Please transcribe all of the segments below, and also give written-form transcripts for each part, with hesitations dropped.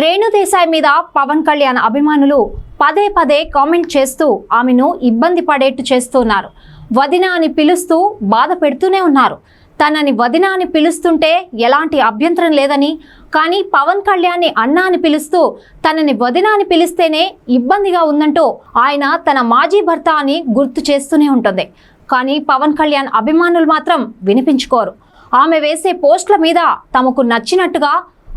రేణు దేశాయ్ మీద పవన్ కళ్యాణ్ అభిమానులు పదే పదే కామెంట్ చేస్తూ ఆమెను ఇబ్బంది పడేట్టు చేస్తున్నారు. వదిన అని పిలుస్తూ బాధ పెడుతూనే ఉన్నారు. తనని వదిన అని పిలుస్తుంటే ఎలాంటి అభ్యంతరం లేదని, కానీ పవన్ కళ్యాణ్ని అన్న అని పిలుస్తూ తనని వదిన అని పిలిస్తేనే ఇబ్బందిగా ఉందంటూ ఆయన తన మాజీ భర్త అని గుర్తు చేస్తూనే ఉంటుంది. కానీ పవన్ కళ్యాణ్ అభిమానులు మాత్రం వినిపించుకోరు. ఆమె వేసే పోస్టుల మీద తమకు నచ్చినట్టుగా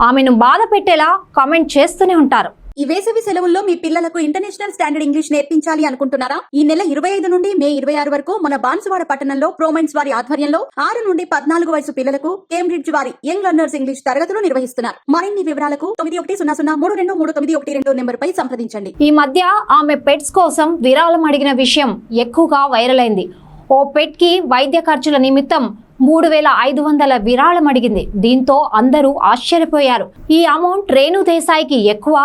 ఆమెను బాధ పెట్టేలా కామెంట్ చేస్తూనే ఉంటారు. ఈ వేసవి సెలవుల్లో మీ పిల్లలకు ఇంటర్నేషనల్ స్టాండర్డ్ ఇంగ్లీష్ నేర్పించాలి అనుకుంటున్నారా? ఈ నెల 25 నుండి మే 26 వరకు మన బాన్సువాడ పట్టణంలో ప్రోమైన్స్ వారి ఆధ్వర్యంలో 6 నుండి 14 వయసు పిల్లలకు కేంబ్రిడ్జ్ వారి యంగ్ లర్నర్స్ ఇంగ్లీష్ తరగతులు నిర్వహిస్తున్నారు. మరిన్ని వివరాలకు 9100323112 నెంబర్ పై సంప్రదించండి. ఈ మధ్య ఆమె పెట్స్ కోసం విరాళం అడిగిన విషయం ఎక్కువగా వైరల్ అయింది. ఓ పెట్ కి వైద్య ఖర్చుల నిమిత్తం 3500 విరాళం అడిగింది. దీంతో అందరూ ఆశ్చర్యపోయారు. ఈ అమౌంట్ రేణు దేశాయ్కి ఎక్కువ,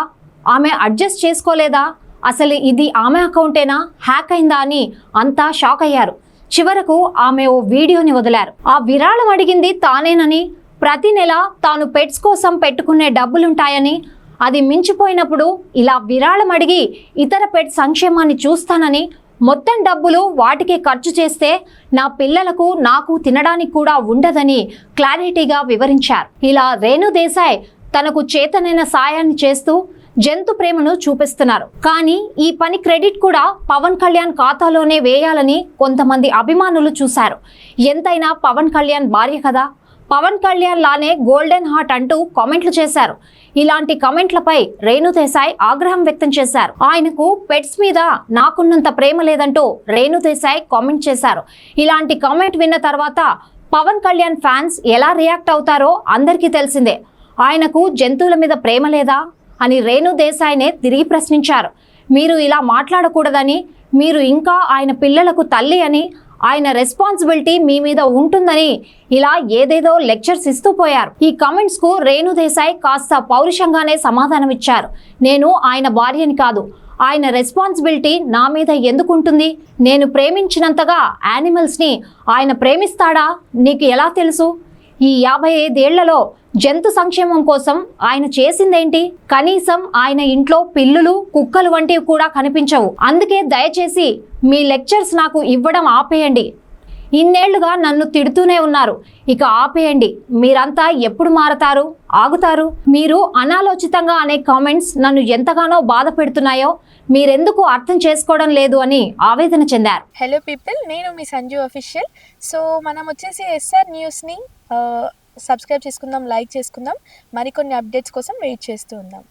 ఆమె అడ్జస్ట్ చేసుకోలేదా, అసలు ఇది ఆమె అకౌంటేనా, హ్యాక్ అయిందా అని అంతా షాక్ అయ్యారు. చివరకు ఆమె ఓ వీడియోని వదిలారు. ఆ విరాళం అడిగింది తానేనని, ప్రతి నెల తాను పెట్స్ కోసం పెట్టుకునే డబ్బులుంటాయని, అది మించిపోయినప్పుడు ఇలా విరాళం అడిగి ఇతర పెట్ సంక్షేమాన్ని చూస్తానని, మొత్తం డబ్బులు వాటికి ఖర్చు చేస్తే నా పిల్లలకు నాకు తినడానికి కూడా ఉండదని క్లారిటీగా వివరించారు. ఇలా రేణు దేశాయ్ తనకు చేతనైన సాయాన్ని చేస్తూ జంతు ప్రేమను చూపిస్తున్నారు. కానీ ఈ పని క్రెడిట్ కూడా పవన్ కళ్యాణ్ ఖాతాలోనే వేయాలని కొంతమంది అభిమానులు చూశారు. ఎంతైనా పవన్ కళ్యాణ్ భార్య కదా, పవన్ కళ్యాణ్ లానే గోల్డెన్ హార్ట్ అంటూ కామెంట్లు చేశారు. ఇలాంటి కామెంట్లపై రేణు దేశాయ్ ఆగ్రహం వ్యక్తం చేశారు. ఆయనకు పెట్స్ మీద నాకున్నంత ప్రేమ లేదంటూ రేణు దేశాయ్ కామెంట్ చేశారు. ఇలాంటి కామెంట్ విన్న తర్వాత పవన్ కళ్యాణ్ ఫ్యాన్స్ ఎలా రియాక్ట్ అవుతారో అందరికీ తెలిసిందే. ఆయనకు జంతువుల మీద ప్రేమ లేదా అని రేణు దేశాయ్నే తిరిగి ప్రశ్నించారు. మీరు ఇలా మాట్లాడకూడదని, మీరు ఇంకా ఆయన పిల్లలకు తల్లి అని, ఆయన రెస్పాన్సిబిలిటీ మీ మీద ఉంటుందని ఇలా ఏదేదో లెక్చర్స్ ఇస్తూ పోయారు. ఈ కామెంట్స్ కు రేణు దేశాయ్ కాస్త పౌరుషంగానే సమాధానం ఇచ్చారు. నేను ఆయన భార్యని కాదు, ఆయన రెస్పాన్సిబిలిటీ నా మీద ఎందుకుంటుంది? నేను ప్రేమించినంతగా యానిమల్స్ ని ఆయన ప్రేమిస్తాడా? నీకు ఎలా తెలుసు? ఈ 55 ఏళ్లలో జంతు సంక్షేమం కోసం ఆయన చేసిందేంటి? కనీసం ఆయన ఇంట్లో పిల్లులు, కుక్కలు వంటివి కూడా కనిపించవు. అందుకే దయచేసి మీ లెక్చర్స్ నాకు ఇవ్వడం ఆపేయండి. ఇన్నేళ్లుగా నన్ను తిడుతూనే ఉన్నారు, ఇక ఆపేయండి. మీరంతా ఎప్పుడు మారతారు, ఆగుతారు? మీరు అనాలోచితంగా అనే కామెంట్స్ నన్ను ఎంతగానో బాధ పెడుతున్నాయో మీరెందుకు అర్థం చేసుకోవడం లేదు అని ఆవేదన చెందారు. హలో పీపుల్, నేను మీ సంజు అఫీషియల్. సో మనం వచ్చేసి ఎస్ఆర్ న్యూస్ని సబ్స్క్రైబ్ చేసుకుందాం, లైక్ చేసుకుందాం, మరికొన్ని అప్డేట్స్ కోసం వెయిట్ చేస్తూ ఉందాం.